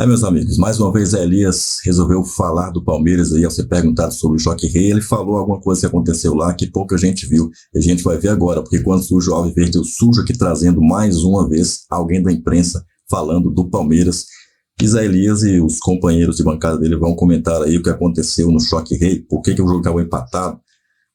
Meus amigos, mais uma vez Elias resolveu falar do Palmeiras aí, ao ser perguntado sobre o Choque Rei, ele falou alguma coisa que aconteceu lá que pouca gente viu, e a gente vai ver agora, porque quando surge o Alviverde, eu sujo aqui trazendo mais uma vez alguém da imprensa falando do Palmeiras. Zé Elias e os companheiros de bancada dele vão comentar aí o que aconteceu no Choque Rei, por que o jogo acabou empatado,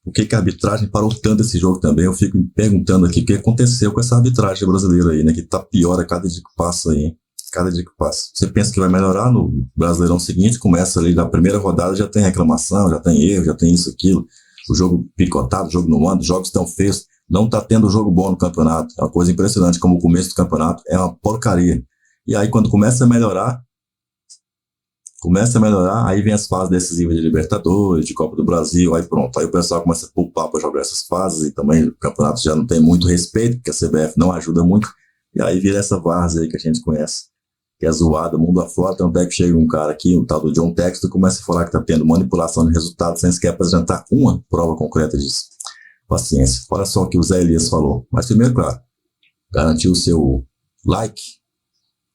por que a arbitragem parou tanto esse jogo também. Eu fico me perguntando aqui o que aconteceu com essa arbitragem brasileira aí, né, que tá pior a cada dia que passa aí, hein? Cada dia que passa. Você pensa que vai melhorar no Brasileirão seguinte, começa ali na primeira rodada, já tem reclamação, já tem erro, já tem isso, aquilo, o jogo picotado, o jogo não anda, os jogos estão feios, não tá tendo jogo bom no campeonato, é uma coisa impressionante, como o começo do campeonato é uma porcaria. E aí quando começa a melhorar, aí vem as fases decisivas de Libertadores, de Copa do Brasil, aí pronto, aí o pessoal começa a poupar para jogar essas fases, e também o campeonato já não tem muito respeito, porque a CBF não ajuda muito, e aí vira essa várzea aí que a gente conhece, que é zoada, mundo afora. Então até que chega um cara aqui, o tal do John Textor, começa a falar que tá tendo manipulação de resultados sem sequer apresentar uma prova concreta disso. Paciência. Olha só o que o Zé Elias falou. Mas primeiro, claro, garantir o seu like,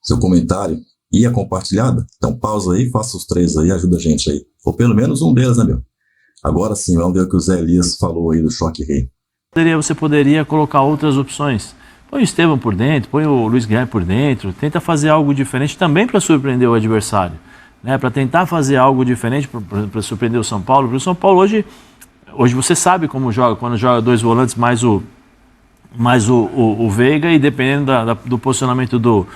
seu comentário e a compartilhada. Então pausa aí, faça os 3 aí, ajuda a gente aí. Ou pelo menos um deles, né, meu? Agora sim, vamos ver o que o Zé Elias falou aí do Choque Rei. Você poderia colocar outras opções. Põe o Estevam por dentro, põe o Luiz Guilherme por dentro, tenta fazer algo diferente também para surpreender o adversário, né? Para tentar fazer algo diferente para surpreender o São Paulo. Porque o São Paulo hoje você sabe como joga, quando joga 2 volantes mais o Veiga, e dependendo do posicionamento do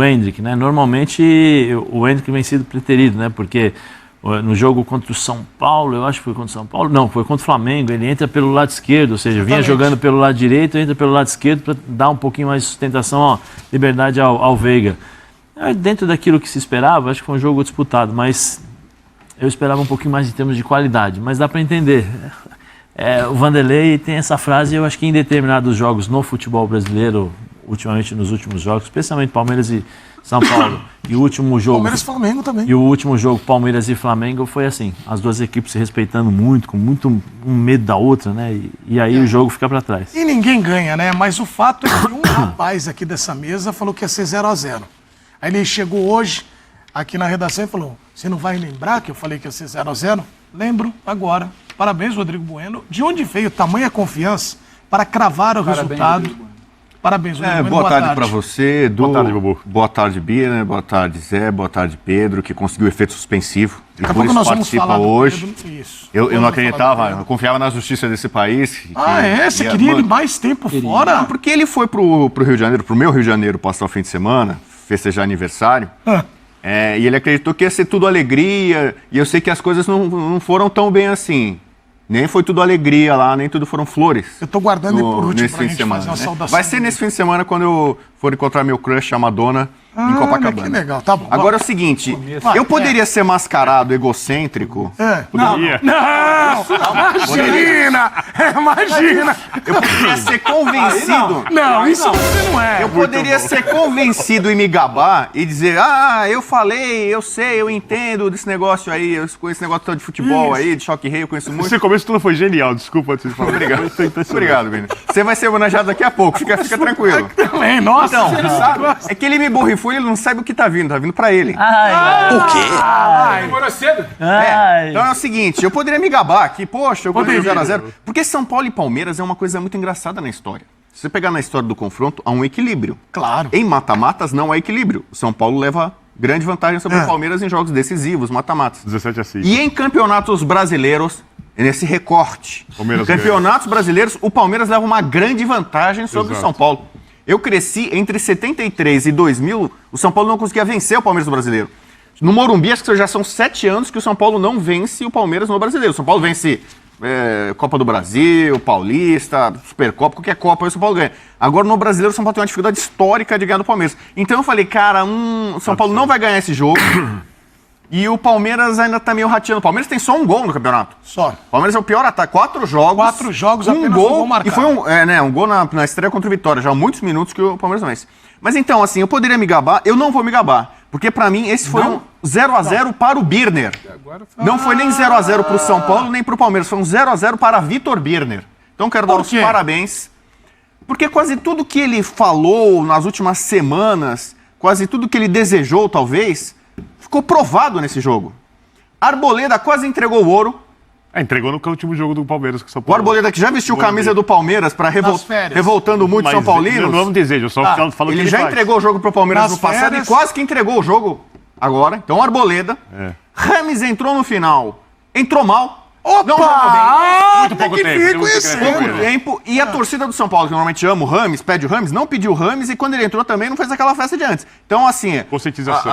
Endrick, né? Normalmente o Endrick vem sido preterido, né? Porque no jogo contra o São Paulo, eu acho que foi contra o São Paulo, não, foi contra o Flamengo, ele entra pelo lado esquerdo, ou seja, vinha jogando pelo lado direito, entra pelo lado esquerdo para dar um pouquinho mais de sustentação, liberdade ao Veiga. Dentro daquilo que se esperava, acho que foi um jogo disputado, mas eu esperava um pouquinho mais em termos de qualidade, mas dá para entender. O Vanderlei tem essa frase, eu acho que em determinados jogos no futebol brasileiro, ultimamente nos últimos jogos, especialmente Palmeiras e São Paulo, e o último jogo... Palmeiras e Flamengo também. E o último jogo, Palmeiras e Flamengo, foi assim, as duas equipes se respeitando muito, com muito um medo da outra, né? E aí o jogo fica para trás. E ninguém ganha, né? Mas o fato é que um rapaz aqui dessa mesa falou que ia ser 0-0. Aí ele chegou hoje aqui na redação e falou, você não vai lembrar que eu falei que ia ser 0-0? Lembro agora. Parabéns, Rodrigo Bueno. De onde veio tamanha confiança para cravar o resultado? Parabéns, Rodrigo Bueno. Boa tarde para você, Edu. Boa tarde, Bubu. Boa tarde, Bira. Boa tarde, Zé. Boa tarde, Pedro, que conseguiu efeito suspensivo. Daqui a pouco nós vamos falar hoje. Isso. Eu não acreditava, eu confiava na justiça desse país. Você queria ele mais tempo fora? Não, porque ele foi pro Rio de Janeiro, pro meu Rio de Janeiro, passar o fim de semana, festejar aniversário. E ele acreditou que ia ser tudo alegria, e eu sei que as coisas não foram tão bem assim. Nem foi tudo alegria lá, nem tudo foram flores. Eu tô guardando por último pra gente fazer uma saudação. Vai ser nesse fim de semana quando eu for encontrar meu crush, a Madonna, em Copacabana. Que legal, tá bom. Agora é o seguinte, eu poderia ser mascarado egocêntrico? Poderia. Imagina! Eu poderia ser convencido... Não, isso você não é. Eu poderia ser convencido e me gabar e dizer, eu falei, eu sei, eu entendo desse negócio aí, eu conheço esse negócio todo de futebol aí, de Choque Rei, eu conheço muito. Esse começo tudo foi genial, desculpa antes de falar. Obrigado. Obrigado, Bini. Você vai ser homenageado daqui a pouco, fica tranquilo. Também, nossa. Então, é que ele me borrifou e ele não sabe o que tá vindo pra ele. O quê? Demorou cedo. Então é o seguinte, eu poderia me gabar aqui, poxa, eu ganhei 0-0. Porque São Paulo e Palmeiras é uma coisa muito engraçada na história. Se você pegar na história do confronto, há um equilíbrio. Claro. Em mata-matas não há equilíbrio. O São Paulo leva grande vantagem sobre o Palmeiras em jogos decisivos, mata-matas. 17-6. E em campeonatos brasileiros, nesse recorte, campeonatos brasileiros, o Palmeiras leva uma grande vantagem sobre o São Paulo. Eu cresci entre 73 e 2000, o São Paulo não conseguia vencer o Palmeiras no Brasileiro. No Morumbi, acho que já são 7 anos que o São Paulo não vence o Palmeiras no Brasileiro. O São Paulo vence Copa do Brasil, Paulista, Supercopa, qualquer Copa, aí o São Paulo ganha. Agora, no Brasileiro, o São Paulo tem uma dificuldade histórica de ganhar do Palmeiras. Então eu falei, cara, o São Paulo não vai ganhar esse jogo. E o Palmeiras ainda tá meio rateando. O Palmeiras tem só um gol no campeonato. Só. O Palmeiras é o pior ataque. 4 jogos. 4 jogos, apenas um gol marcado. E foi um gol na estreia contra o Vitória. Já há muitos minutos que o Palmeiras não vence. Mas então, assim, eu poderia me gabar. Eu não vou me gabar. Porque pra mim esse foi um 0-0 para o Birner. Não foi nem 0-0 pro São Paulo, nem pro Palmeiras. Foi um 0-0 para Vitor Birner. Então quero dar os parabéns. Porque quase tudo que ele falou nas últimas semanas, quase tudo que ele desejou, talvez, ficou provado nesse jogo. Arboleda quase entregou o ouro. Entregou no último jogo do Palmeiras com São O Paulo. Arboleda, que já vestiu camisa do Palmeiras para revoltando muito São Paulinos. Não desejo, só falo que ele já entregou o jogo pro Palmeiras no passado e quase que entregou o jogo agora. Então, Arboleda. Rames entrou no final. Entrou mal. Opa! Não jogou bem. Muito pouco Tempo. E a torcida do São Paulo, que normalmente ama o Rames, pede o Rames, não pediu o Rames e quando ele entrou também não fez aquela festa de antes. Então, assim... Conscientização.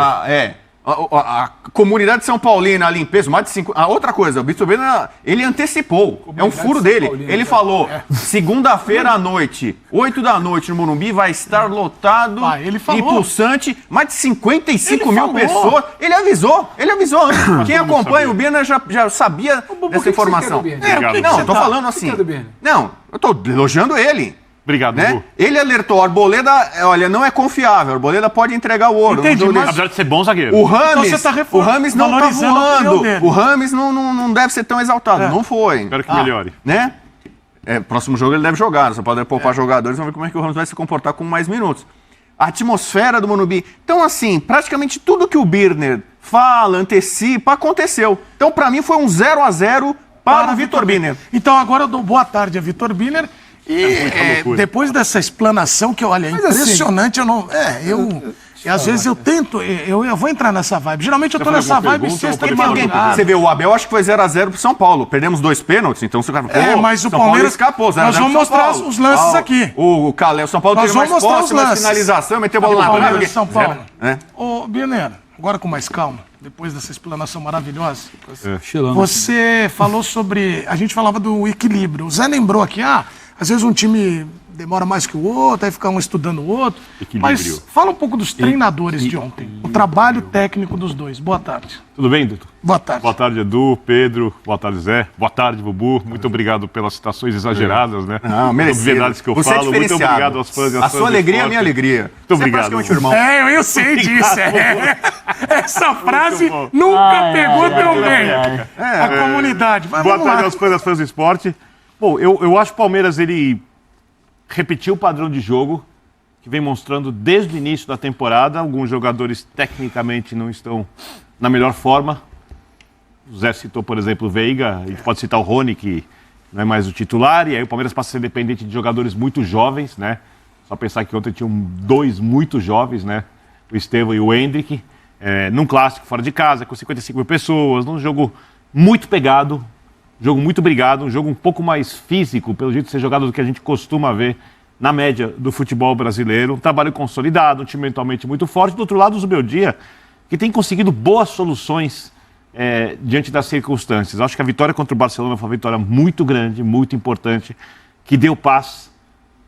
A comunidade São Paulina ali em peso, mais de 5... outra coisa, o Vitor Bena, ele antecipou. É um furo dele. Ele falou, segunda-feira à noite, 8 da noite no Morumbi, vai estar lotado e pulsante, mais de 55 mil pessoas. Ele avisou antes. Quem acompanha o Bena já sabia dessa informação. Não, eu tô falando assim. Não, eu tô elogiando ele. Obrigado, né? Bubu. Ele alertou, Arboleda, olha, não é confiável. Arboleda pode entregar o ouro. Entendi, mas... Apesar de ser bom zagueiro. O Rames não tá voando. O Rames não deve ser tão exaltado. Não foi. Espero que melhore. Né? Próximo jogo ele deve jogar. Você pode poupar jogadores, vamos ver como é que o Rames vai se comportar com mais minutos. A atmosfera do Morumbi. Então, assim, praticamente tudo que o Birner fala, antecipa, aconteceu. Então, pra mim, foi um 0-0 para o Vitor Birner. Então, agora eu dou boa tarde a Vitor Birner. E depois dessa explanação que, olha, é impressionante, às vezes eu tento, eu vou entrar nessa vibe. Geralmente eu tô nessa vibe sexta de madrugada. Você vê, o Abel acho que foi 0-0 pro São Paulo. Perdemos 2 pênaltis, então você vai mas o Palmeiras escapou. Nós vamos mostrar os lances aqui. O São Paulo teve mais posse, mais finalização, meteu a bola na trave. São Paulo. Ô, Birner, agora com mais calma, depois dessa explanação maravilhosa, você falou sobre, a gente falava do equilíbrio. O Zé lembrou aqui, às vezes um time demora mais que o outro, aí fica um estudando o outro. Mas fala um pouco dos treinadores de ontem. O trabalho técnico dos dois. Boa tarde. Tudo bem, Dudu? Boa tarde. Boa tarde, Edu, Pedro. Boa tarde, Zé. Boa tarde, Bubu. Muito obrigado pelas citações exageradas, né? Merecido. Verdades que eu Você falo. Muito obrigado aos fãs e às fãs. A sua alegria é a minha alegria. Muito obrigado. Você é praticamente o irmão. Eu sei disso. Essa frase nunca pegou tão bem. A comunidade. Mas boa tarde aos fãs e às fãs do esporte. Bom, eu acho que o Palmeiras, ele repetiu o padrão de jogo que vem mostrando desde o início da temporada. Alguns jogadores tecnicamente não estão na melhor forma. O Zé citou, por exemplo, o Veiga, a gente pode citar o Rony, que não é mais o titular, e aí o Palmeiras passa a ser dependente de jogadores muito jovens, né? Só pensar que ontem tinham 2 muito jovens, né? O Estevão e o Hendrick, num clássico fora de casa, com 55 mil pessoas, num jogo muito pegado, jogo muito brigado, um jogo um pouco mais físico, pelo jeito de ser jogado do que a gente costuma ver na média do futebol brasileiro. Um trabalho consolidado, um time mentalmente muito forte. Do outro lado, o Zubeldia, que tem conseguido boas soluções diante das circunstâncias. Acho que a vitória contra o Barcelona foi uma vitória muito grande, muito importante, que deu paz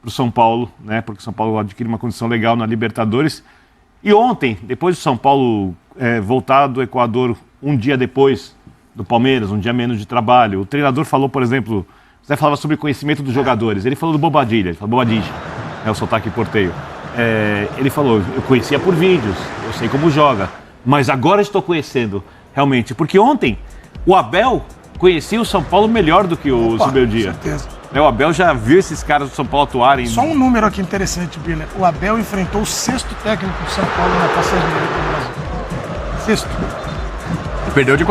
para o São Paulo, né? Porque o São Paulo adquire uma condição legal na Libertadores. E ontem, depois do São Paulo voltar do Equador um dia depois do Palmeiras, um dia menos de trabalho. O treinador falou, por exemplo, você falava sobre o conhecimento dos jogadores. Ele falou do Bobadilha, ele falou Bobadilha, o sotaque porteio. Ele falou, eu conhecia por vídeos, eu sei como joga, mas agora estou conhecendo realmente. Porque ontem o Abel conhecia o São Paulo melhor do que o Zubeldia. Com certeza. O Abel já viu esses caras do São Paulo atuarem. Só um número aqui interessante, Birner. O Abel enfrentou o 6º técnico do São Paulo na passagem dele pelo Brasil. 6º. Perdeu de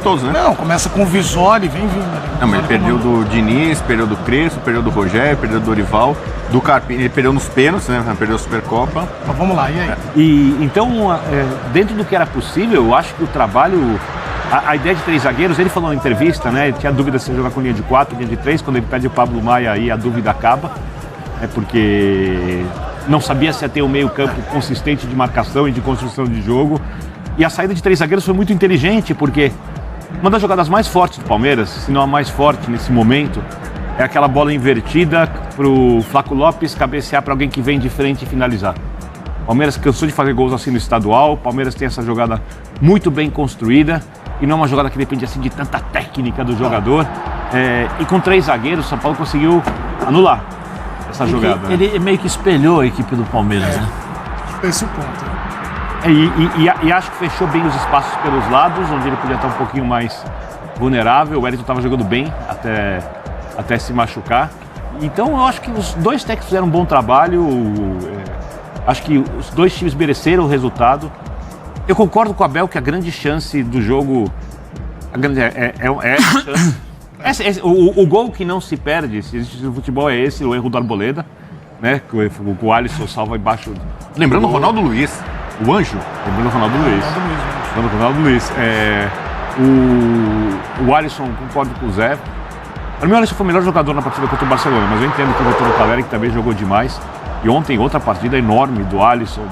todos, né? Não, começa com o Visoli, vem vindo ali. Não, mas ele perdeu do Diniz, perdeu do Crespo, perdeu do Rogério, perdeu do Dorival, do Carpini, ele perdeu nos pênaltis, né? Perdeu a Supercopa. Mas vamos lá, e aí? E então, dentro do que era possível, eu acho que o trabalho, a ideia de 3 zagueiros, ele falou na entrevista, né? Ele tinha dúvida se jogar com linha de 4, linha de 3, quando ele pede o Pablo Maia, aí a dúvida acaba, porque não sabia se ia ter um meio-campo consistente de marcação e de construção de jogo. E a saída de 3 zagueiros foi muito inteligente, porque uma das jogadas mais fortes do Palmeiras, se não a mais forte nesse momento, é aquela bola invertida para o Flaco Lopes cabecear para alguém que vem de frente e finalizar. O Palmeiras cansou de fazer gols assim no estadual, o Palmeiras tem essa jogada muito bem construída, e não é uma jogada que depende assim de tanta técnica do jogador. E com 3 zagueiros, o São Paulo conseguiu anular essa jogada. Ele meio que espelhou a equipe do Palmeiras, né? Esse é o ponto. E acho que fechou bem os espaços pelos lados, onde ele podia estar um pouquinho mais vulnerável. O Wellington estava jogando bem até se machucar. Então eu acho que os 2 técnicos fizeram um bom trabalho. Acho que os 2 times mereceram o resultado. Eu concordo com o Abel que a grande chance do jogo... O gol que não se perde, se existe no futebol, é esse, o erro do Arboleda, né? Que o Alisson salva embaixo. Lembrando o Ronaldo Luiz, o anjo. Lembrando o Ronaldo Luiz. Lembrando o Ronaldo Luiz. O Alisson, concordo com o Zé. Para mim, o Alisson foi o melhor jogador na partida contra o Barcelona, mas eu entendo que o Vitor Caleri, que também jogou demais. E ontem, outra partida enorme do Alisson,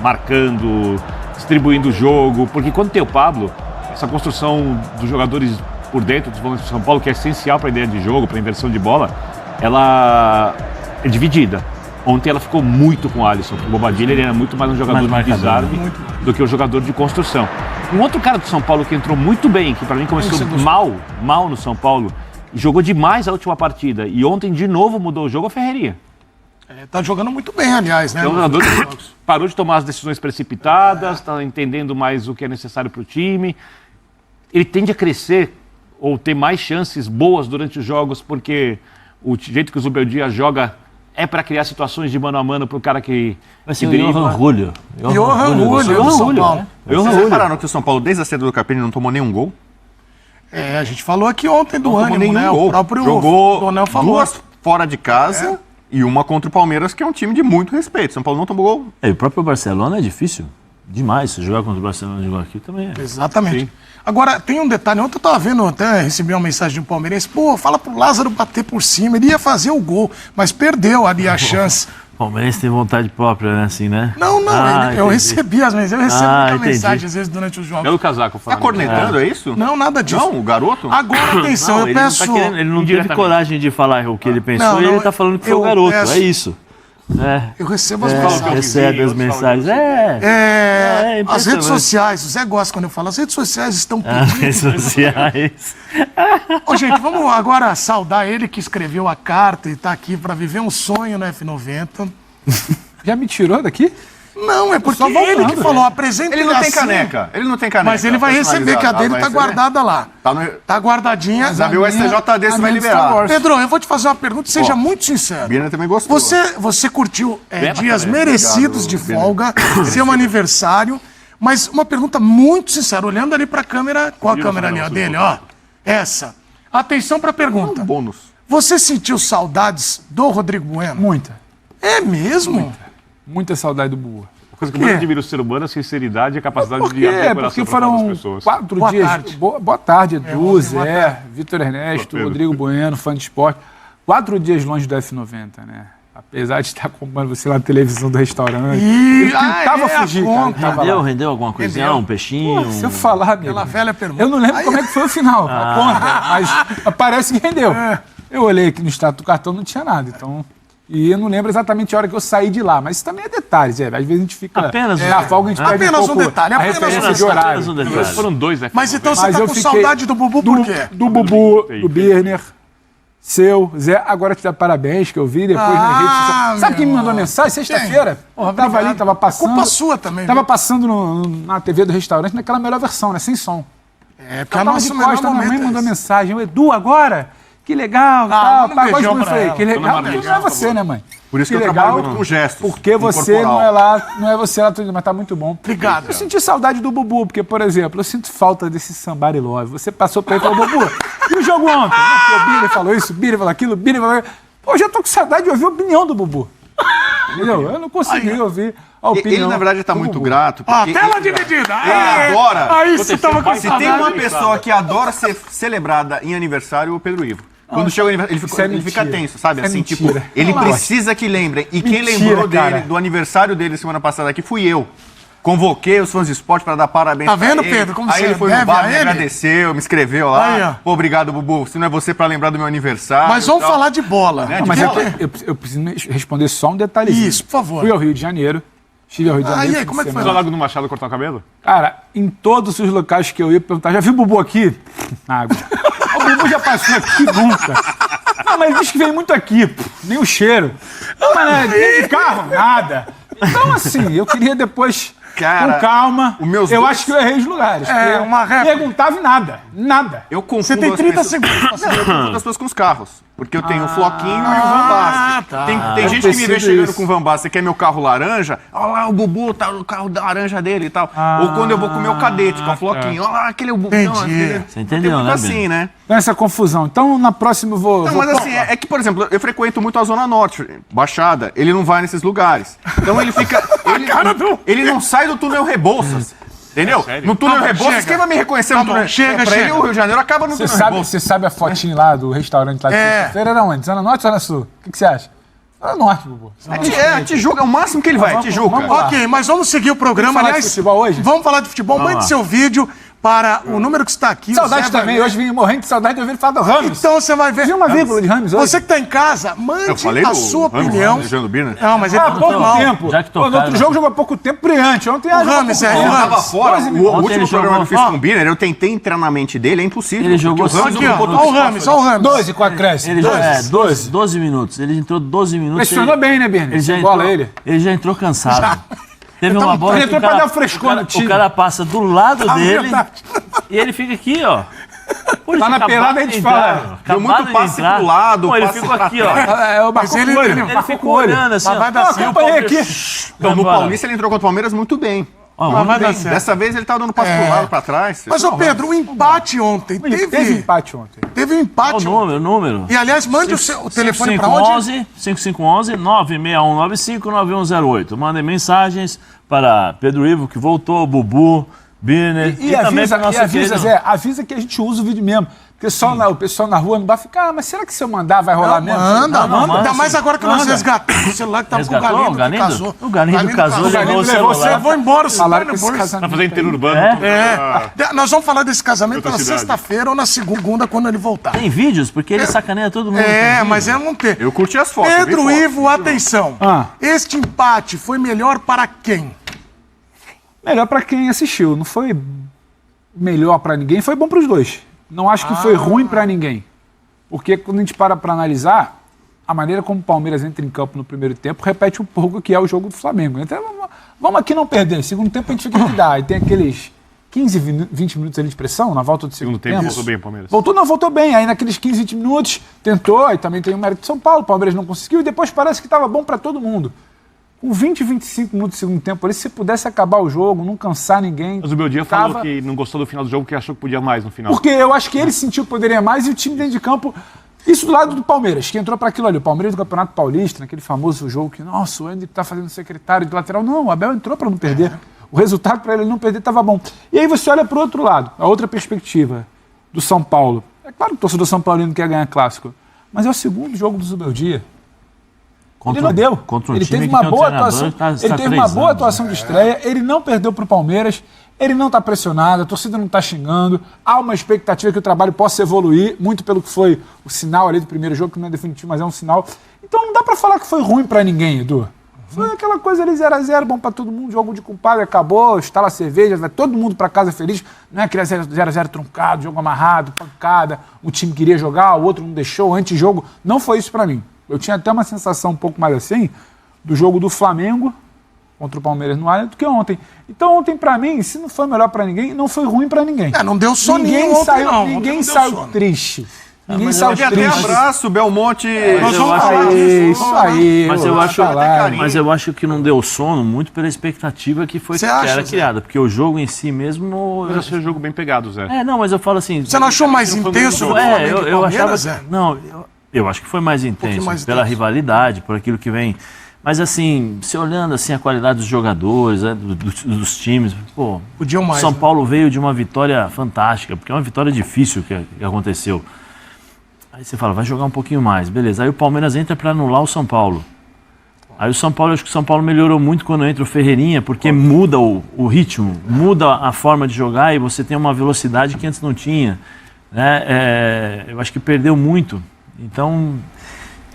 marcando, distribuindo o jogo. Porque quando tem o Pablo, essa construção dos jogadores por dentro dos volantes do São Paulo, que é essencial para a ideia de jogo, para a inversão de bola, ela é dividida. Ontem ela ficou muito com o Alisson. O Bobadilla ele era muito mais um jogador de desarme do que um jogador de construção. Um outro cara do São Paulo que entrou muito bem, que para mim começou mal no São Paulo, e jogou demais a última partida, e ontem de novo mudou o jogo, a Ferreirinha. Tá jogando muito bem, aliás, né? É um jogador que parou de tomar as decisões precipitadas, está entendendo mais o que é necessário para o time. Ele tende a crescer ou ter mais chances boas durante os jogos, porque o jeito que o Zubeldia joga é para criar situações de mano a mano para o cara que vai ser o Johan Julio. Johan Julio do São Paulo. Vocês repararam que o São Paulo, desde a saída do Carpini, não tomou nenhum gol? A gente falou aqui ontem do ânimo, nenhum né? Gol. O próprio jogou Donel falou. 2 fora de casa e uma contra o Palmeiras, que é um time de muito respeito. São Paulo não tomou gol. O próprio Barcelona é difícil demais. Se jogar contra o Barcelona e jogar aqui também é. Exatamente. Sim. Agora, tem um detalhe. Ontem eu tava vendo, até recebi uma mensagem de um palmeirense. Pô, fala pro Lázaro bater por cima. Ele ia fazer o gol, mas perdeu ali a chance. O Palmeirense tem vontade própria, né? Assim, né? Não, eu recebi as mensagens. Eu recebo muita mensagem, às vezes, durante os jogos. Pelo casaco. Tá cornetando, é isso? Não, nada disso. Não, o garoto? Agora, atenção, eu peço... Ele não teve coragem de falar o que ele pensou e ele tá falando que foi o garoto. É isso. Eu recebo as mensagens. Recebe as mensagens. As redes sociais, o Zé gosta quando eu falo, as redes sociais estão pedindo. As redes sociais. Ô, gente, vamos agora saudar ele que escreveu a carta e tá aqui para viver um sonho no F90. Já me tirou daqui? Não, é porque ele que falou, apresenta ele. Ele não tem caneca. Ele não tem caneca. Mas ele vai receber, que a dele tá guardada lá. Tá guardadinha. Já viu o STJD, você vai liberar. Pedro, eu vou te fazer uma pergunta, seja muito sincero. Bina também gostou. Você curtiu dias merecidos de folga, seu aniversário, mas uma pergunta muito sincera, olhando ali pra câmera, qual a câmera ali, ó, dele, ó? Essa. Atenção pra pergunta. Bônus. Você sentiu saudades do Rodrigo Bueno? Muita. É mesmo? Muita saudade do Bubu. A coisa que mais admira o ser humano é a sinceridade e a capacidade de abrir o coração para outras pessoas. 4 Boa dias. tarde. Boa tarde, Edu, Boa Zé, tarde. Vitor Ernesto, Rodrigo Bueno, fã de esporte. 4 dias longe do F90, né? Apesar de estar acompanhando você lá na televisão do restaurante. Ele tentava fugir, cara. Rendeu alguma coisinha? Um peixinho? Pô, se eu falar, amigo, Aquela velha pergunta. eu não lembro como é que foi o final, a conta, mas parece que rendeu. Eu olhei aqui no extrato do cartão, não tinha nada, então... E eu não lembro exatamente a hora que eu saí de lá, mas isso também é detalhe, Zé. Às vezes a gente fica... Apenas na folga a gente perde apenas um pouco detalhe, a apenas referência de horário. um detalhe. Foram 2 F90. Mas então você Mas tá eu com fiquei saudade do Bubu por quê? Do Bubu, do Birner, seu, Zé. Agora te dá parabéns, que eu vi depois nas redes sociais. Sabe quem me mandou mensagem? Sexta-feira. Tava ali, tava passando... Culpa sua também. Tava passando na TV do restaurante, naquela melhor versão, né? Sem som. Porque a Eu tava nossa de melhor costa, minha mãe momento é mandou esse. mensagem. O Edu, agora? Que legal, manda um pai, beijão eu pra falei, ela. que legal, Dona porque não é você, né, mãe? Por isso que eu legal, trabalho muito com gestos. Porque você corporal. não é você lá, mas tá muito bom. Obrigado. Eu senti saudade do Bubu, porque, por exemplo, eu sinto falta desse Somebody Love. Você passou pra ele e falou, Bubu, e o jogo ontem? O Billy falou isso, o Billy falou aquilo, o Billy falou... Pô, eu já tô com saudade de ouvir a opinião do Bubu. Entendeu? Eu não consegui ouvir a opinião. Ele, na verdade, tá do muito Bubu. grato. Ó, Porque tela dividida. ele adora. Aí você tava com Se saudade. tem uma pessoa que adora ser celebrada em aniversário, é o Pedro Ivo. Quando chega o aniversário, isso é ele fica mentira. tenso, sabe? Isso é Assim, tipo, mentira. ele Não precisa que lembrem. E quem Mentira, lembrou cara. dele, do aniversário dele semana passada aqui, fui eu. Convoquei os fãs de esporte para dar parabéns Tá pra vendo, ele. Pedro, como Aí você ele foi deve no bar, a me ele? agradeceu, me escreveu Aí, ó. lá. Pô, obrigado, Bubu. Se não é você para lembrar do meu aniversário. Mas vamos e tal. falar de bola. Né, Não, de mas bola. eu preciso responder só um detalhezinho. Isso, por favor. Fui ao Rio de Janeiro. Estive ao Rio de Janeiro. e aí, fim como é de que foi Mas o semana. Lago do Machado cortar o cabelo? Cara, em todos os locais que eu ia perguntar, já viu o Bubu aqui? Água. O Bubu já passou aqui nunca. Ah, mas ele diz que vem muito aqui. Nem o cheiro. Não, mas nem de carro, nada. Então, assim, eu queria depois, Cara, com calma, os meus eu dois- acho que eu errei os lugares. porque uma réplica. perguntava e nada. Nada. Eu confundo Você tem as 30 pessoas- segundos pra saber. Eu confundo as pessoas com os carros. Porque eu tenho o Floquinho e o Van Basten. tá. Tem gente que me vê chegando isso. com o Van Basten, quer meu carro laranja, olha lá o Bubu, tá o carro laranja dele e tal. Ou quando eu vou com o meu cadete, com o Floquinho, olha lá, aquele é o Bubu. Entendi. Você entendeu, muito né, assim, né? Então, essa confusão. Então, na próxima eu vou... Não, mas assim, é que, por exemplo, eu frequento muito a Zona Norte, Baixada, ele não vai nesses lugares. Então ele fica... Ele não sai do túnel Rebouças. Entendeu? No túnel Tá bom, Rebouças, chega. quem vai me reconhecer Tá no túnel bom, chega, pra ele, chega. o Rio de Janeiro acaba no túnel Rebouças. Você sabe a fotinho lá do restaurante lá de sexta-feira? Era onde? Zona Norte ou Zona Sul? O que você acha? Zona Norte, Bubu. A Tijuca, é o máximo que ele vai, Tijuca. vamos lá. Ok, mas vamos seguir o programa. Vamos falar de Aliás, futebol hoje? Vamos falar de futebol. Mande seu vídeo para o número que está aqui. o Saudade Zé vai também. ver. Hoje vim morrendo de saudade de ouvir ele falar do Ramos. Então você vai ver. Viu uma vírgula de Ramos hoje? Você que está em casa, Eu mande falei a do sua Ramos, opinião. do Jean do Birner. Não, mas ele Há tá pouco mal. tempo. Já que Pô, no tocaram- outro jogo jogou há pouco tempo brilhante. Ontem O Rames, jogou o pouco tempo. Rames. Tava fora, 12 o minutos. Ontem último ele programa que eu jogou- fiz com o Birner, eu tentei entrar na mente dele, é impossível. Ele jogou porque o Ramos Aqui, não ó. botou Olha o espaço Rames, ali. olha o Rames. 12 com a acréscimo. Ele já, 12. 12 minutos. Ele entrou 12 minutos. Pressionou bem, né, Birner? Ele já Sem entrou, bola, ele. ele já entrou cansado. Teve uma bola ele que entrou o cara, pra dar um frescor no time. o cara passa do lado dele verdade. e ele fica aqui, ó. Pô, ele Tá na acabado pelada, a de gente entrar, fala. acabado Deu muito de passe entrar. pro lado, Pô, ele passe ficou pra aqui, ó. É o Marcos ele- Olho. ele Ele ficou olhando assim, Mas ó. vai dar Não, certo. acompanhei aqui. Então, no Vai embora. Paulista ele entrou contra o Palmeiras muito bem. Ó, Mas vai muito dar bem. certo. Dessa vez ele tava dando passe pro lado, pra trás. Mas, ô Pedro, o empate ontem. Teve empate ontem. Teve um Ó, empate o ontem. número. E, aliás, mande o telefone para onde? 5511 96195 9108. Mandem mensagens para Pedro Ivo, que voltou, Bubu, Birner E também avisa, para nosso avisa, querido- Zé, avisa que a gente usa o vídeo mesmo. Porque só o pessoal na rua não vai ficar, mas será que se eu mandar vai rolar mesmo? Manda, Não, manda Ainda sim. mais agora que nós Manda. resgatamos o celular que tava com o Resgatou Galindo o que Galindo? casou. O Galindo casou, O levou Galindo o levou celular. Levou embora o celular. Falaram que esse depois. casamento Tá fazendo interurbano. Nós vamos falar desse casamento Outra na cidade. sexta-feira ou na segunda, quando ele voltar. Tem vídeos, porque ele sacaneia todo mundo. Mas é não ter. Eu curti as fotos. Pedro bem Ivo, atenção. Este empate foi melhor para quem? Melhor pra quem assistiu. Não foi melhor pra ninguém, foi bom pros dois. Não acho que foi ruim pra ninguém. Porque quando a gente para analisar, a maneira como o Palmeiras entra em campo no primeiro tempo repete um pouco o que é o jogo do Flamengo. Então, vamos aqui não perder. Segundo tempo a gente fica que dá. E tem aqueles 15, 20 minutos ali de pressão na volta do segundo tempo. Voltou bem o Palmeiras. Voltou bem. Aí naqueles 15, 20 minutos tentou, aí também tem o mérito de São Paulo, o Palmeiras não conseguiu, e depois parece que estava bom para todo mundo. Com 20, 25 minutos do segundo tempo ali, se pudesse acabar o jogo, não cansar ninguém. Mas o Beldia falou que não gostou do final do jogo, que achou que podia mais no final. Porque eu acho que ele sentiu que poderia mais e o time dentro de campo. Isso do lado do Palmeiras, que entrou para aquilo ali. O Palmeiras do Campeonato Paulista, naquele famoso jogo que, nossa, o Andy tá fazendo secretário de lateral. Não, o Abel entrou para não perder. O resultado para ele não perder estava bom. E aí você olha para o outro lado, a outra perspectiva do São Paulo. É claro que o torcedor São Paulino quer ganhar clássico, mas é o segundo jogo do Zubeldia. Ele não deu. Contra um Ele time teve que uma tem um boa treinador atuação. que tá Ele teve uma boa atuação de estreia. Ele não perdeu para o Palmeiras. Ele não está pressionado. A torcida não está xingando. Há uma expectativa que o trabalho possa evoluir, muito pelo que foi o sinal ali do primeiro jogo, que não é definitivo, mas é um sinal. Então não dá para falar que foi ruim para ninguém, Edu. Foi aquela coisa ali 0x0, bom para todo mundo, jogo de compadre, acabou, instala a cerveja, vai todo mundo para casa feliz. Não é aquele 0x0 truncado, jogo amarrado, pancada, um time queria jogar, o outro não deixou, antijogo. Não foi isso para mim. Eu tinha até uma sensação um pouco mais assim do jogo do Flamengo contra o Palmeiras no Allianz do que ontem. Então ontem, para mim, se não foi melhor para ninguém, não foi ruim para ninguém. Não deu soninho Ninguém ontem, saiu, não. Ontem ninguém não deu saiu sono. triste. Ninguém mas saiu eu Tem até triste. abraço, Belmonte. Nós eu vamos acho- falar disso. Isso aí. Mas eu acho, falar. mas eu acho que não deu sono muito pela expectativa que foi Você que acha, era Zé? criada. Porque o jogo em si mesmo. Mas achei o jogo bem pegado, Zé. É, não, mas eu falo assim. Você não achou mais intenso o Flamengo e eu Palmeiras, achava. Zé? Não, eu acho que foi mais intenso. mais Pela intenso. rivalidade, por aquilo que vem. Mas assim, se olhando assim, a qualidade dos jogadores, né, dos times, pô, Podiam mais, São né? Paulo veio de uma vitória fantástica, porque é uma vitória difícil que aconteceu. Aí você fala, vai jogar um pouquinho mais, beleza. Aí o Palmeiras entra para anular o São Paulo. Aí o São Paulo, acho que o São Paulo melhorou muito quando entra o Ferreirinha, porque muda o ritmo, muda a forma de jogar e você tem uma velocidade que antes não tinha. Né? Eu acho que perdeu muito. Então,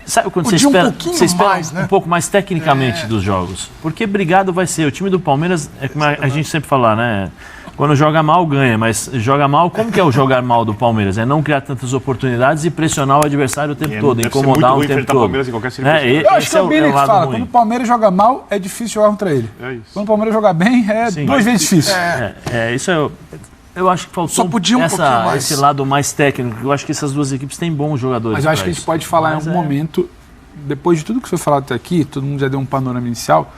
sabe quando Podia você um espera, pouquinho você espera mais, né? um pouco mais tecnicamente dos jogos? Porque brigado vai ser. O time do Palmeiras, é como a gente sempre fala, né? Quando joga mal, ganha, mas joga mal, como que é o jogar mal do Palmeiras? É não criar tantas oportunidades e pressionar o adversário o tempo todo, deve ser incomodar muito ruim o tempo enfrentar todo. Palmeiras em qualquer circunstância. Né? Eu acho que é o Billy que lado fala, ruim. quando o Palmeiras joga mal, é difícil jogar contra ele. É isso. Quando o Palmeiras joga bem, é Sim. duas vezes difícil. Isso é. Eu acho que faltou Só podia um pouquinho mais. esse lado mais técnico. Eu acho que essas duas equipes têm bons jogadores. Mas eu acho que a gente pode falar em algum momento, depois de tudo que foi falado até aqui, todo mundo já deu um panorama inicial,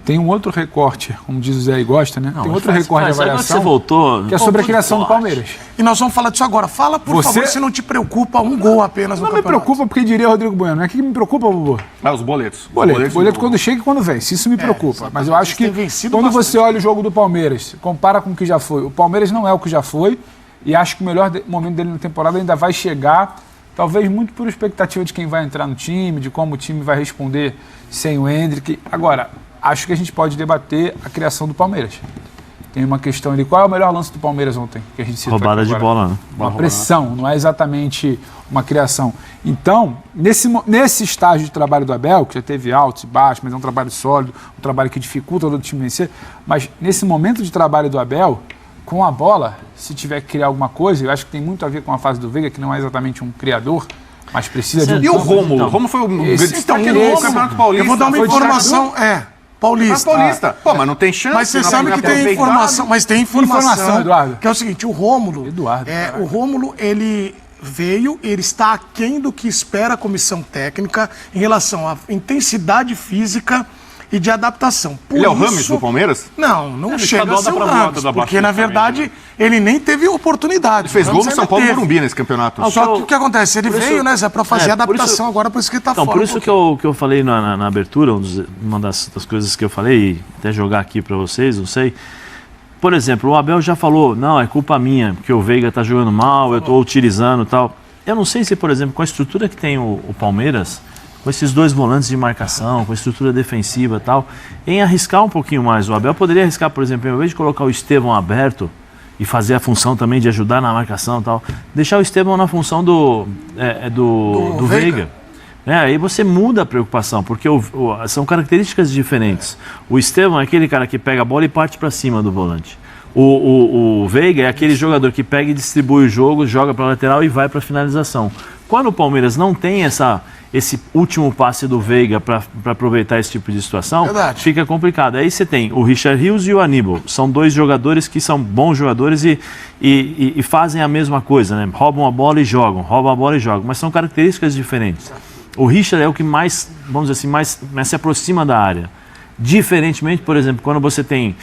tem um outro recorte, como diz o Zé e gosta, né? Tem outro recorte de avaliação você voltou, que é sobre a criação do Palmeiras. E nós vamos falar disso agora. Fala, por favor, se não te preocupa um gol apenas no Não me campeonato. preocupa, porque diria Rodrigo Bueno. Não é que me preocupa, Bubu? Os boletos. Boleto quando chega e quando vence. Isso me preocupa. Mas eu acho que Eles têm vencido quando bastante. você olha o jogo do Palmeiras, compara com o que já foi. O Palmeiras não é o que já foi. E acho que o melhor momento dele na temporada ainda vai chegar. Talvez muito por expectativa de quem vai entrar no time, de como o time vai responder sem o Endrick. Agora, acho que a gente pode debater a criação do Palmeiras. Tem uma questão ali. Qual é o melhor lance do Palmeiras ontem? Que a gente citou roubada aqui de agora? bola, né? Uma pressão, não é exatamente uma criação. Então, nesse estágio de trabalho do Abel, que já teve altos e baixos, mas é um trabalho sólido, um trabalho que dificulta o time vencer, mas nesse momento de trabalho do Abel, com a bola, se tiver que criar alguma coisa, eu acho que tem muito a ver com a fase do Veiga, que não é exatamente um criador, mas precisa de um... E o campo. Rômulo? O Rômulo foi o destaque no esse- Campeonato Paulista. Eu vou dar uma Foi informação. Paulista. Paulista. Pô, mas não tem chance. Mas você não sabe que tem aproveitado. informação, mas tem informação, Informação, Eduardo. que é o seguinte, o Rômulo, Eduardo, o Rômulo, ele veio, ele está aquém do que espera a comissão técnica em relação à intensidade física e de adaptação. Por Ele é o isso- Rames do Palmeiras? Não chega estadual a ser dá o pra voar Rames, toda porque baixo na também, verdade ele nem teve oportunidade. Ele fez O gol Rames no São ainda Paulo teve. Morumbi nesse campeonato. Só que o que acontece? Ele veio, né, Zé, pra fazer a por isso- adaptação agora, por isso que ele tá Então, fora. por isso que eu falei na abertura, uma das coisas que eu falei, e até jogar aqui para vocês, não sei. Por exemplo, o Abel já falou, não, é culpa minha, porque o Veiga tá jogando mal, eu tô utilizando e tal. Eu não sei se, por exemplo, com a estrutura que tem o Palmeiras, com esses dois volantes de marcação, com a estrutura defensiva e tal, em arriscar um pouquinho mais. O Abel poderia arriscar, por exemplo, ao invés de colocar o Estevão aberto e fazer a função também de ajudar na marcação e tal, deixar o Estevão na função do Veiga. Aí você muda a preocupação, porque são características diferentes. O Estevão é aquele cara que pega a bola e parte para cima do volante. O Veiga é aquele jogador que pega e distribui o jogo, joga para a lateral e vai para a finalização. Quando o Palmeiras não tem esse último passe do Veiga para aproveitar esse tipo de situação, Verdade. fica complicado. Aí você tem o Richard Rios e o Aníbal. São dois jogadores que são bons jogadores e fazem a mesma coisa, né? Roubam a bola e jogam, mas são características diferentes. O Richard é o que mais, vamos dizer assim, mais se aproxima da área. Diferentemente, por exemplo, quando você tem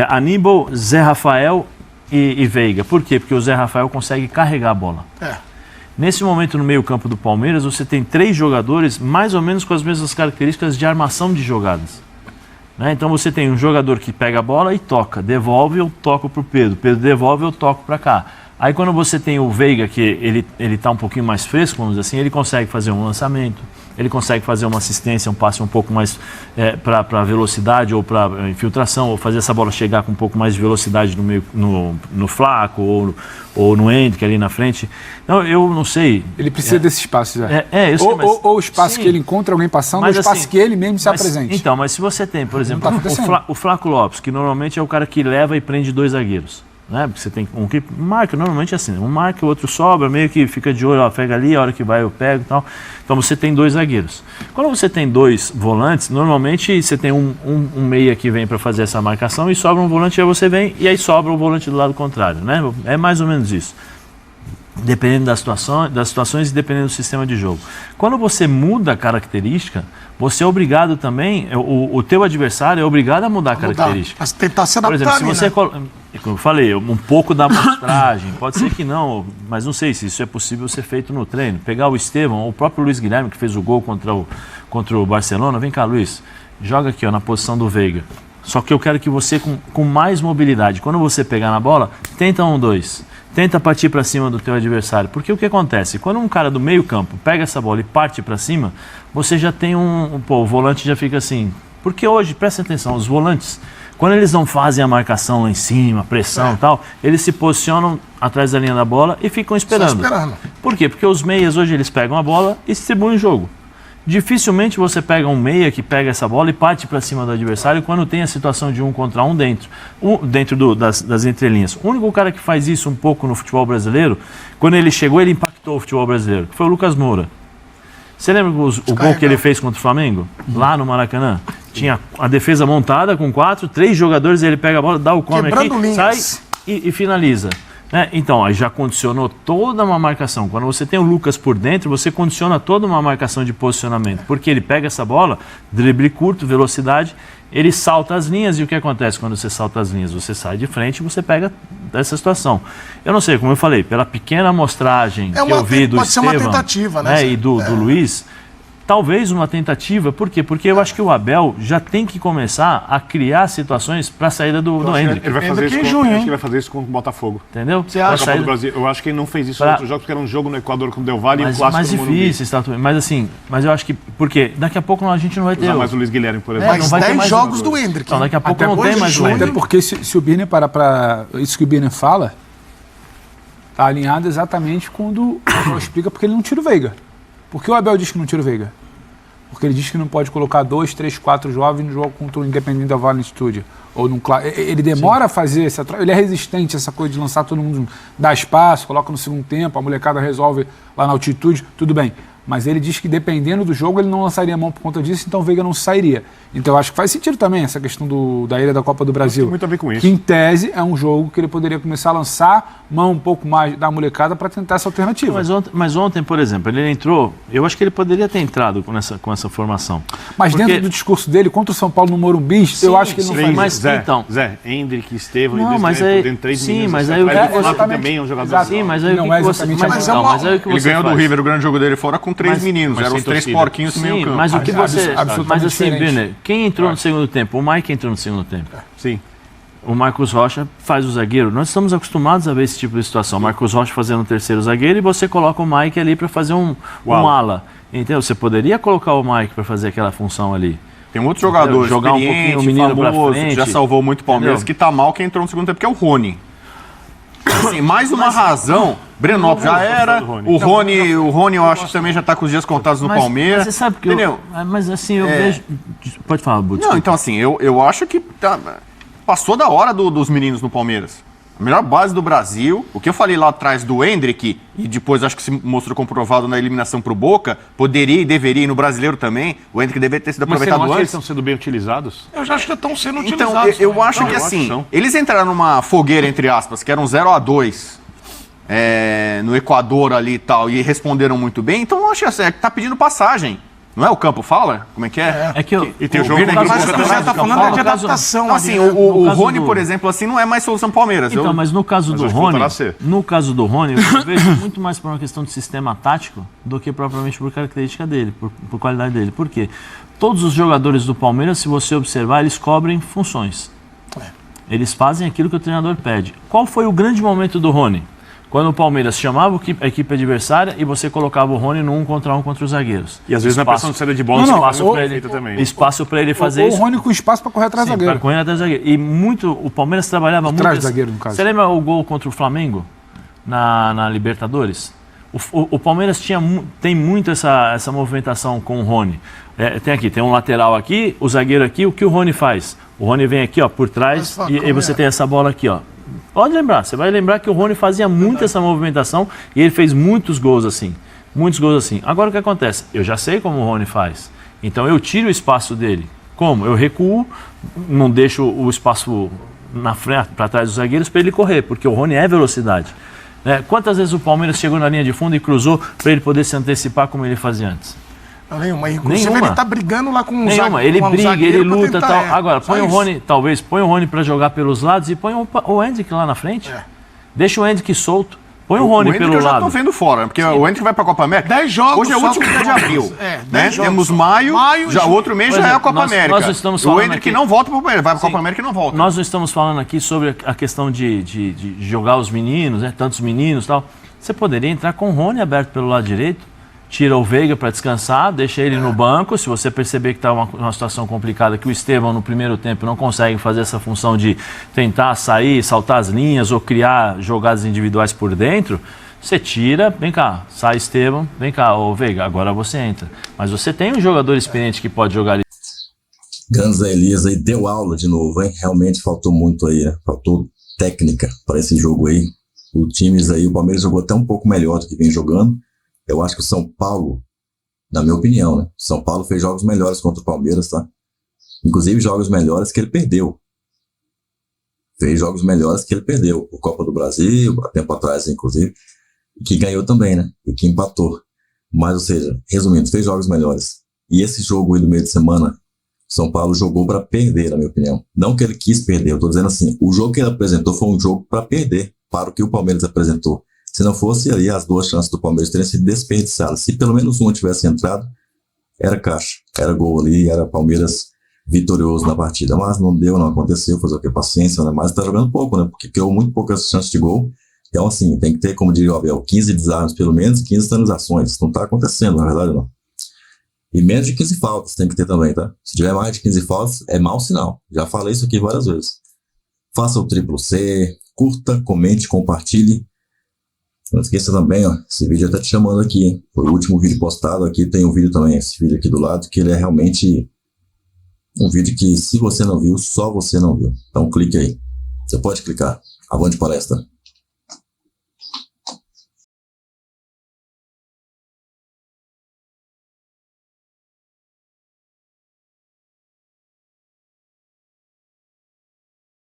Aníbal, Zé Rafael e Veiga. Por quê? Porque o Zé Rafael consegue carregar a bola. Nesse momento, no meio-campo do Palmeiras, você tem 3 jogadores mais ou menos com as mesmas características de armação de jogadas. Né? Então você tem um jogador que pega a bola e toca, devolve, eu toco para o Pedro, Pedro devolve, eu toco para cá. Aí quando você tem o Veiga, que ele está um pouquinho mais fresco, vamos dizer assim, ele consegue fazer um lançamento, ele consegue fazer uma assistência, um passe um pouco mais para velocidade ou para infiltração, ou fazer essa bola chegar com um pouco mais de velocidade no meio, no Flaco ou no Endrick ali na frente. Então, eu não sei. Ele precisa desse espaço, Zé. Eu sei, mas, ou o espaço sim, que ele encontra alguém passando, ou o mas, espaço assim, que ele mesmo se apresente. Então, mas se você tem, por exemplo, tá acontecendo. o Flaco Lopes, que normalmente é o cara que leva e prende 2 zagueiros. Né? Porque você tem um que marca, normalmente é assim, um marca, o outro sobra, meio que fica de olho, ó, pega ali, a hora que vai eu pego e tal. Então você tem 2 zagueiros. Quando você tem 2 volantes, normalmente você tem um meia que vem para fazer essa marcação e sobra um volante, aí você vem e aí sobra o volante do lado contrário, né? É mais ou menos isso. Dependendo das situações e dependendo do sistema de jogo. Quando você muda a característica, você é obrigado também, o teu adversário é obrigado a mudar a característica. Mas tentar se Por adaptar. exemplo, se você, como eu falei, um pouco da amostragem, pode ser que não, mas não sei se isso é possível ser feito no treino. Pegar o Estevão, o próprio Luiz Guilherme, que fez o gol contra o Barcelona, vem cá, Luiz, joga aqui ó, na posição do Veiga. Só que eu quero que você, com mais mobilidade, quando você pegar na bola, tenta 1-2. Tenta partir para cima do teu adversário. Porque o que acontece? Quando um cara do meio campo pega essa bola e parte para cima, você já tem o volante já fica assim. Porque hoje, presta atenção, os volantes, quando eles não fazem a marcação lá em cima, pressão e tal, eles se posicionam atrás da linha da bola e ficam esperando. Por quê? Porque os meias hoje eles pegam a bola e distribuem o jogo. Dificilmente você pega um meia que pega essa bola e parte para cima do adversário quando tem a situação de 1 contra 1 dentro das entrelinhas. O único cara que faz isso um pouco no futebol brasileiro, quando ele chegou, ele impactou o futebol brasileiro, que foi o Lucas Moura. Você lembra o gol que ele fez contra o Flamengo? Lá no Maracanã? Tinha a defesa montada com 4, 3 jogadores, ele pega a bola, dá o corner aqui, sai e finaliza. Né? Então, aí já condicionou toda uma marcação. Quando você tem o Lucas por dentro, você condiciona toda uma marcação de posicionamento. Porque ele pega essa bola, drible curto, velocidade, ele salta as linhas. E o que acontece quando você salta as linhas? Você sai de frente e você pega essa situação. Eu não sei, como eu falei, pela pequena amostragem que eu vi do pode ser uma Estevam, tentativa, né? E do Luiz... Talvez uma tentativa, por quê? Porque eu acho que o Abel já tem que começar a criar situações para a saída do Hendrick. Ele vai fazer isso em junho, acho que ele vai fazer isso com o Botafogo. Entendeu? Você acha? Copa do Brasil. Eu acho que ele não fez isso em outros jogos, porque era um jogo no Equador com o Del Valle e um clássico mais no Morumbi. difícil, mas eu acho que... Porque daqui a pouco a gente não vai ter... Usar mais o Luiz Guilherme, por exemplo. Mas não vai ter 10 mais jogos do Hendrick. Não, daqui a pouco Até não tem mais o junho. Até Hendrick. porque se o Birner parar para isso que o Birner fala, tá alinhado exatamente quando o Abel explica porque ele não tira o Veiga. Por que o Abel diz que não tira o Veiga? Porque ele diz que não pode colocar 2, 3, 4 jovens no jogo contra o Independente da Vale Studio. Ou num, ele demora a fazer essa troca, ele é resistente a essa coisa de lançar todo mundo, dá espaço, coloca no segundo tempo, a molecada resolve lá na altitude, tudo bem. Mas ele diz que dependendo do jogo ele não lançaria a mão por conta disso, então o Veiga não sairia. Então eu acho que faz sentido também essa questão da ida da Copa do Brasil. Tem muito a ver com isso. Que em tese é um jogo que ele poderia começar a lançar mão um pouco mais da molecada para tentar essa alternativa. Mas ontem, por exemplo, ele entrou, eu acho que ele poderia ter entrado com essa formação. Mas dentro do discurso dele contra o São Paulo no Morumbi, eu acho que ele não faz mas isso. Zé, Hendrick, Estevam Não, e mas Luiz aí, Guilherme, três sim, meninos. mas aí o que Ele você também é um jogador. Exato. Sim, mas aí Não o que é você exatamente mas, essa não, mas aí o que Ele você ganhou do faz? River, o grande jogo dele fora, com três meninos. mas Eram sem os três torcida. porquinhos no meio Sim, campo. mas o que você... absolutamente Mas assim, diferente. Birner, quem entrou no segundo tempo? O Mike entrou no segundo tempo. Sim. O Marcos Rocha faz o zagueiro. Nós estamos acostumados a ver esse tipo de situação. O Marcos Rocha fazendo o terceiro zagueiro e você coloca o Mike ali para fazer um ala. Então, você poderia colocar o Mike para fazer aquela função ali. Tem um outro jogador Jogar um pouquinho o menino pra famoso, frente. que já salvou muito o Palmeiras, Entendeu? que tá mal, que entrou no segundo tempo, que é o Rony. Assim, mais uma razão. Breno já era. O Rony eu acho que também já tá com os dias contados no Palmeiras. Mas você sabe que entendeu? mas assim, eu vejo... Pode falar, Butch. Não, então assim, eu acho que passou da hora dos meninos no Palmeiras. A melhor base do Brasil. O que eu falei lá atrás do Hendrick, e depois acho que se mostrou comprovado na eliminação pro Boca, poderia e deveria ir no Brasileiro também. O Hendrick deveria ter sido Mas você aproveitado não acha que eles antes. estão sendo bem utilizados? Eu já acho que estão sendo Então, utilizados. eu acho que eu assim, acho que não. eles entraram numa fogueira, entre aspas, que era um 0-2 no Equador ali e tal, e responderam muito bem. Então, eu acho que assim, tá pedindo passagem. Não é o campo fala? Como é que é? É que eu... E tem o jogo Birner contra o Mas Boca você também. tá falando de adaptação. Então, assim, ali, né? o caso Rony, do- por exemplo, assim, não é mais solução Palmeiras. Então, mas no caso Mas do acho que Rony, voltará a ser. no caso do Rony, eu vejo muito mais por uma questão de sistema tático do que propriamente por característica dele, por qualidade dele. Por quê? Todos os jogadores do Palmeiras, se você observar, eles cobrem funções. Eles fazem aquilo que o treinador pede. Qual foi o grande momento do Rony? Quando o Palmeiras chamava a equipe adversária e você colocava o Rony no 1 contra 1 contra os zagueiros. E às vezes na pressão de saída de bola, Não, você não, passa ou- pra ele também. Espaço para ele fazer Ou o isso. Rony com espaço para correr atrás do Sim, zagueiro. para correr atrás do zagueiro. E muito, o Palmeiras trabalhava muito... Atrás do zagueiro, no caso. Você lembra o gol contra o Flamengo na Libertadores? O Palmeiras tem muito essa movimentação com o Rony. Tem um lateral aqui, o zagueiro aqui, o que o Rony faz? O Rony vem aqui, ó, por trás e você tem essa bola aqui, ó. Pode lembrar, você vai lembrar que o Rony fazia muito essa movimentação e ele fez muitos gols assim. Muitos gols assim. Agora o que acontece? Eu já sei como o Rony faz. Então eu tiro o espaço dele. Como? Eu recuo, não deixo o espaço na frente, para trás dos zagueiros para ele correr, porque o Rony é velocidade. Né? Quantas vezes o Palmeiras chegou na linha de fundo e cruzou para ele poder se antecipar como ele fazia antes? Nenhuma. Inclusive, Nenhuma. ele tá brigando lá com um Nenhuma. Ele um briga, zagueiro ele pra luta e tentar, tal. Agora, só põe o isso. Rony, talvez, põe o Rony para jogar pelos lados e põe o Hendrick lá na frente. Deixa o Hendrick solto. Põe o Rony Hendrick pelo eu já lado. tô vendo fora, porque o Hendrick vai pra Copa América. 10 jogos Hoje é o só último com dia de abril. 10 Né? jogos Temos só. maio, já junho. outro mês Por já é a exemplo, Copa nós América. estamos O falando Hendrick aqui- não volta pro Palmeiras, vai pra Sim. Copa América e não volta. Nós não estamos falando aqui sobre a questão de jogar os meninos, né? Tantos meninos e tal. Você poderia entrar com o Rony aberto pelo lado direito, tira o Veiga para descansar, deixa ele no banco. Se você perceber que está uma situação complicada, que o Estevam no primeiro tempo não consegue fazer essa função de tentar sair, saltar as linhas ou criar jogadas individuais por dentro, você tira, vem cá, sai Estevam, vem cá, ô Veiga, agora você entra. Mas você tem um jogador experiente que pode jogar ali. Ganza Elias aí deu aula de novo, hein? Realmente faltou muito aí, né? Faltou técnica para esse jogo aí. O Palmeiras jogou até um pouco melhor do que vem jogando. Eu acho que o São Paulo, na minha opinião, né? O São Paulo fez jogos melhores contra o Palmeiras, tá? Inclusive jogos melhores que ele perdeu. Fez jogos melhores que ele perdeu. O Copa do Brasil, há tempo atrás, inclusive, e que ganhou também, né? E que empatou. Mas, ou seja, resumindo, fez jogos melhores. E esse jogo aí do meio de semana, São Paulo jogou para perder, na minha opinião. Não que ele quis perder, eu tô dizendo assim, o jogo que ele apresentou foi um jogo para perder, para o que o Palmeiras apresentou. Se não fosse ali, as 2 chances do Palmeiras teriam sido desperdiçadas. Se pelo menos uma tivesse entrado, era caixa, era gol ali, era Palmeiras vitorioso na partida. Mas não deu, não aconteceu, fazer o que? Paciência, né? Mas tá jogando pouco, né? Porque criou muito poucas chances de gol. Então, assim, tem que ter, como diria o Abel, 15 desarmes pelo menos, 15 finalizações. Isso não tá acontecendo, na verdade, não. E menos de 15 faltas tem que ter também, tá? Se tiver mais de 15 faltas, é mau sinal. Já falei isso aqui várias vezes. Faça o triplo C, curta, comente, compartilhe. Não esqueça também, ó, esse vídeo tá te chamando aqui, hein? Foi o último vídeo postado aqui, tem um vídeo também, esse vídeo aqui do lado, que ele é realmente um vídeo que, se você não viu, só você não viu. Então clique aí. Você pode clicar. Avante palestra.